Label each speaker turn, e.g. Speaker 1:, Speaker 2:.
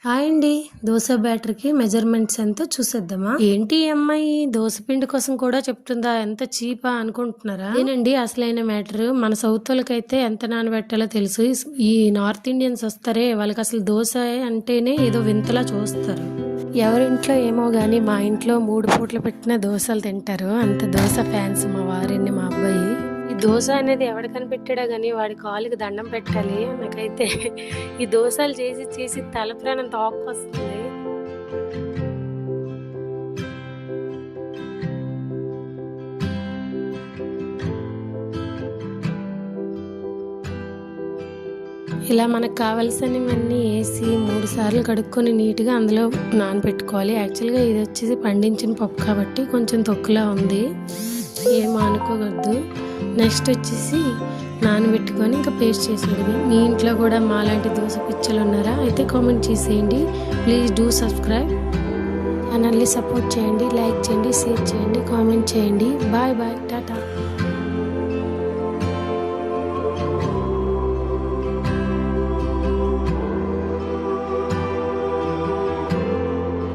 Speaker 1: Hi అండి. Dosa బ్యాటర్‌కి measurements ఎంతో చూసేద్దామా? ఏంటి ఈ అమ్మాయి దోస పిండి కోసం కూడా చెప్తుందా? ఎంత చీపా అనుకుంటున్నారా? అదేనండి అసలైన మ్యాటర్. మన సౌతోళ్ళకైతే ఎంత నానబెట్టాలో తెలుసు. ఈ నార్త్ ఇండియన్స్ వస్తారే వాళ్ళకసలు దోస అంటేనే ఏదో వింతలా చూస్తారు. ఎవరింట్లో ఏమో గాని మా ఇంట్లో 3 పూటలు పెట్టిన దోసలు తింటారు. అంత దోస ఫ్యాన్స్ మా వారిని, మా అబ్బాయి. ఈ దోస అనేది ఎవడు కనిపెట్టాడో గాని వాడి కాలుకి దండం పెట్టాలి. నాకైతే ఈ దోసలు చేసి చేసి తల ప్రాణం తోక్కొస్తుంది. ఇలా మనకు కావాల్సినవన్నీ వేసి 3 సార్లు కడుక్కొని నీట్గా అందులో నానబెట్టుకోవాలి. యాక్చువల్గా ఇది వచ్చేసి పండించిన పప్పు కాబట్టి కొంచెం తొక్కులా ఉంది, ఏం అనుకోవద్దు. నెక్స్ట్ వచ్చేసి నానబెట్టుకొని ఇంకా పేస్ట్ చేసేది. మీ ఇంట్లో కూడా మాలాంటి దోశ పిచ్చలు ఉన్నారా? అయితే కామెంట్ చేసేయండి. Please do subscribe. ఛానల్ని సపోర్ట్ చేయండి, లైక్ చేయండి, షేర్ చేయండి, కామెంట్ చేయండి. Bye bye, Tata.